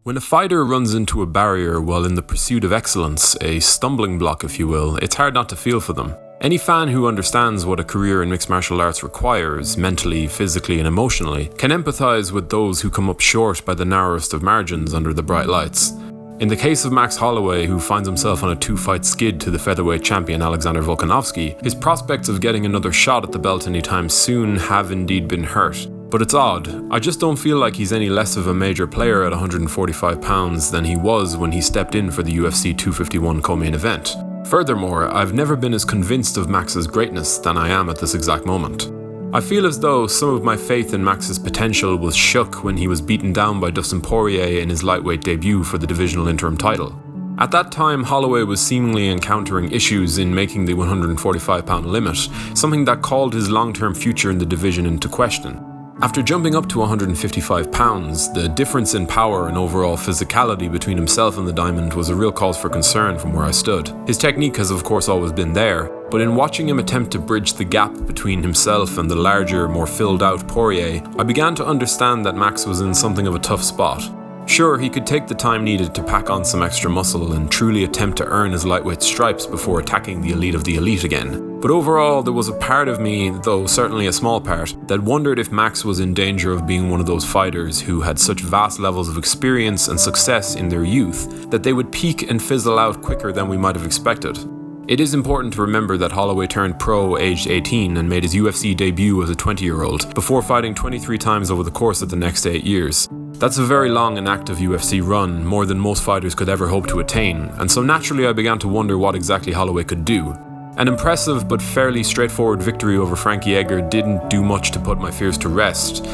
When a fighter runs into a barrier while in the pursuit of excellence, a stumbling block if you will, it's hard not to feel for them. Any fan who understands what a career in mixed martial arts requires, mentally, physically and emotionally, can empathize with those who come up short by the narrowest of margins under the bright lights. In the case of Max Holloway, who finds himself on a 2-fight skid to the featherweight champion Alexander Volkanovski, his prospects of getting another shot at the belt anytime soon have indeed been hurt. But it's odd, I just don't feel like he's any less of a major player at 145 pounds than he was when he stepped in for the UFC 251 co-main event. Furthermore, I've never been as convinced of Max's greatness than I am at this exact moment. I feel as though some of my faith in Max's potential was shook when he was beaten down by Dustin Poirier in his lightweight debut for the divisional interim title. At that time, Holloway was seemingly encountering issues in making the 145-pound limit, something that called his long-term future in the division into question. After jumping up to 155 pounds, the difference in power and overall physicality between himself and the Diamond was a real cause for concern from where I stood. His technique has of course always been there, but in watching him attempt to bridge the gap between himself and the larger, more filled out Poirier, I began to understand that Max was in something of a tough spot. Sure, he could take the time needed to pack on some extra muscle and truly attempt to earn his lightweight stripes before attacking the elite of the elite again. But overall, there was a part of me, though certainly a small part, that wondered if Max was in danger of being one of those fighters who had such vast levels of experience and success in their youth that they would peak and fizzle out quicker than we might have expected. It is important to remember that Holloway turned pro aged 18 and made his UFC debut as a 20-year-old, before fighting 23 times over the course of the next 8 years. That's a very long and active UFC run, more than most fighters could ever hope to attain, and so naturally I began to wonder what exactly Holloway could do. An impressive but fairly straightforward victory over Frankie Edgar didn't do much to put my fears to rest.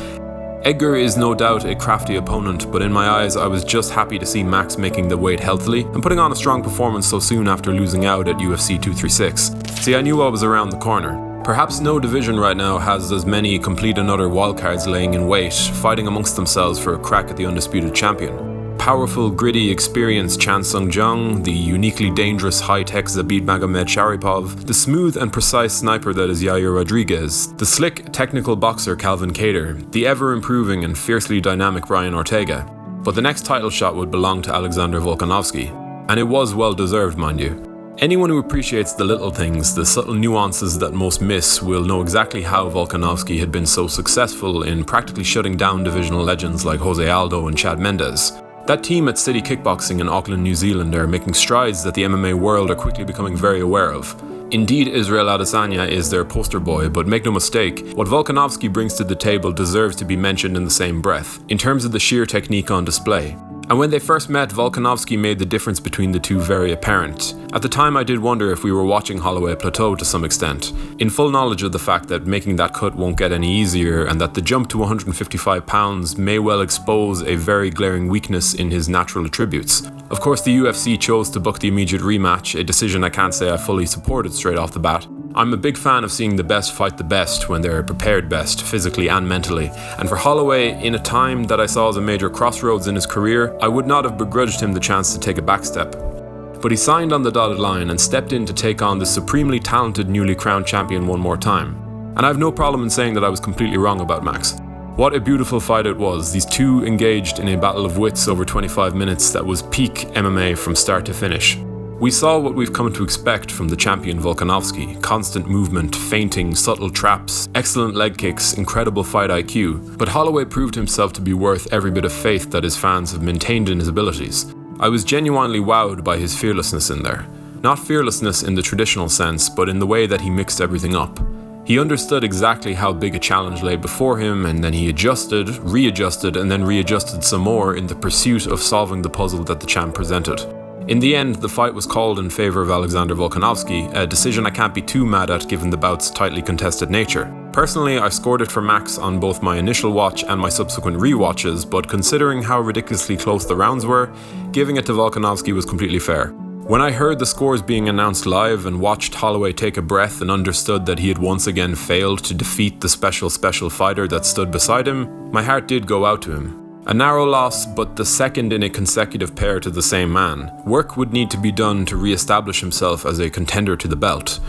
Edgar is no doubt a crafty opponent, but in my eyes I was just happy to see Max making the weight healthily and putting on a strong performance so soon after losing out at UFC 236. See, I knew I was around the corner. Perhaps no division right now has as many complete and utter wildcards laying in wait, fighting amongst themselves for a crack at the undisputed champion. Powerful, gritty, experienced Chan Sung Jung, the uniquely dangerous high-tech Zabit Magomed Sharipov, the smooth and precise sniper that is Yair Rodriguez, the slick, technical boxer Calvin Kattar, the ever-improving and fiercely dynamic Brian Ortega. But the next title shot would belong to Alexander Volkanovski, and it was well-deserved, mind you. Anyone who appreciates the little things, the subtle nuances that most miss, will know exactly how Volkanovski had been so successful in practically shutting down divisional legends like Jose Aldo and Chad Mendes. That team at City Kickboxing in Auckland, New Zealand are making strides that the MMA world are quickly becoming very aware of. Indeed, Israel Adesanya is their poster boy, but make no mistake, what Volkanovski brings to the table deserves to be mentioned in the same breath, in terms of the sheer technique on display. And when they first met, Volkanovski made the difference between the two very apparent. At the time I did wonder if we were watching Holloway plateau to some extent, in full knowledge of the fact that making that cut won't get any easier and that the jump to 155 pounds may well expose a very glaring weakness in his natural attributes. Of course, the UFC chose to book the immediate rematch, a decision I can't say I fully supported straight off the bat. I'm a big fan of seeing the best fight the best when they're prepared best, physically and mentally, and for Holloway, in a time that I saw as a major crossroads in his career, I would not have begrudged him the chance to take a backstep. But he signed on the dotted line and stepped in to take on the supremely talented newly crowned champion one more time. And I have no problem in saying that I was completely wrong about Max. What a beautiful fight it was, these two engaged in a battle of wits over 25 minutes that was peak MMA from start to finish. We saw what we've come to expect from the champion Volkanovski: constant movement, feinting, subtle traps, excellent leg kicks, incredible fight IQ. But Holloway proved himself to be worth every bit of faith that his fans have maintained in his abilities. I was genuinely wowed by his fearlessness in there. Not fearlessness in the traditional sense, but in the way that he mixed everything up. He understood exactly how big a challenge lay before him, and then he adjusted, readjusted, and then readjusted some more in the pursuit of solving the puzzle that the champ presented. In the end, the fight was called in favour of Alexander Volkanovski, a decision I can't be too mad at given the bout's tightly contested nature. Personally, I scored it for Max on both my initial watch and my subsequent rewatches, but considering how ridiculously close the rounds were, giving it to Volkanovski was completely fair. When I heard the scores being announced live and watched Holloway take a breath and understood that he had once again failed to defeat the special fighter that stood beside him, my heart did go out to him. A narrow loss, but the second in a consecutive pair to the same man. Work would need to be done to re-establish himself as a contender to the belt.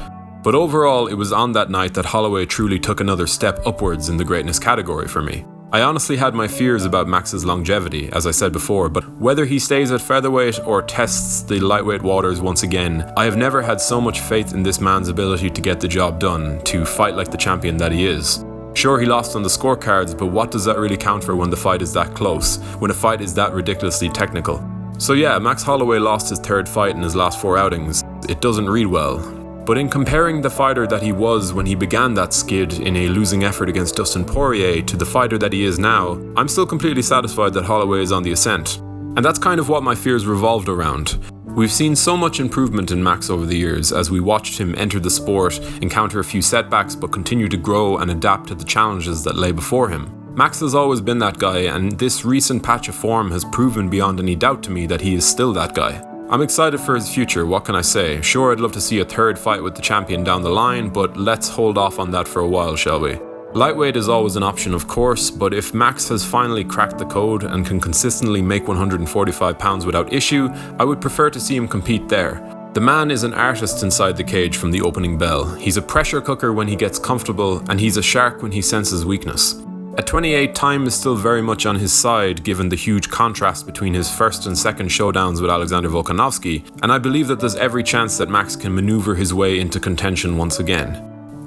But overall, it was on that night that Holloway truly took another step upwards in the greatness category for me. I honestly had my fears about Max's longevity, as I said before, but whether he stays at featherweight or tests the lightweight waters once again, I have never had so much faith in this man's ability to get the job done, to fight like the champion that he is. Sure, he lost on the scorecards, but what does that really count for when the fight is that close, when a fight is that ridiculously technical? So yeah, Max Holloway lost his third fight in his last 4 outings. It doesn't read well. But in comparing the fighter that he was when he began that skid in a losing effort against Dustin Poirier to the fighter that he is now, I'm still completely satisfied that Holloway is on the ascent. And that's kind of what my fears revolved around. We've seen so much improvement in Max over the years as we watched him enter the sport, encounter a few setbacks but continue to grow and adapt to the challenges that lay before him. Max has always been that guy, and this recent patch of form has proven beyond any doubt to me that he is still that guy. I'm excited for his future, what can I say? Sure, I'd love to see a third fight with the champion down the line, but let's hold off on that for a while, shall we? Lightweight is always an option, of course, but if Max has finally cracked the code and can consistently make 145 pounds without issue, I would prefer to see him compete there. The man is an artist inside the cage from the opening bell. He's a pressure cooker when he gets comfortable, and he's a shark when he senses weakness. At 28, time is still very much on his side given the huge contrast between his first and second showdowns with Alexander Volkanovski, and I believe that there's every chance that Max can maneuver his way into contention once again.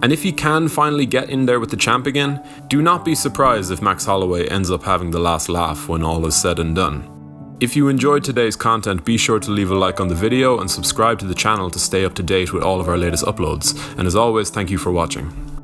And if he can finally get in there with the champ again, do not be surprised if Max Holloway ends up having the last laugh when all is said and done. If you enjoyed today's content, be sure to leave a like on the video and subscribe to the channel to stay up to date with all of our latest uploads. And as always, thank you for watching.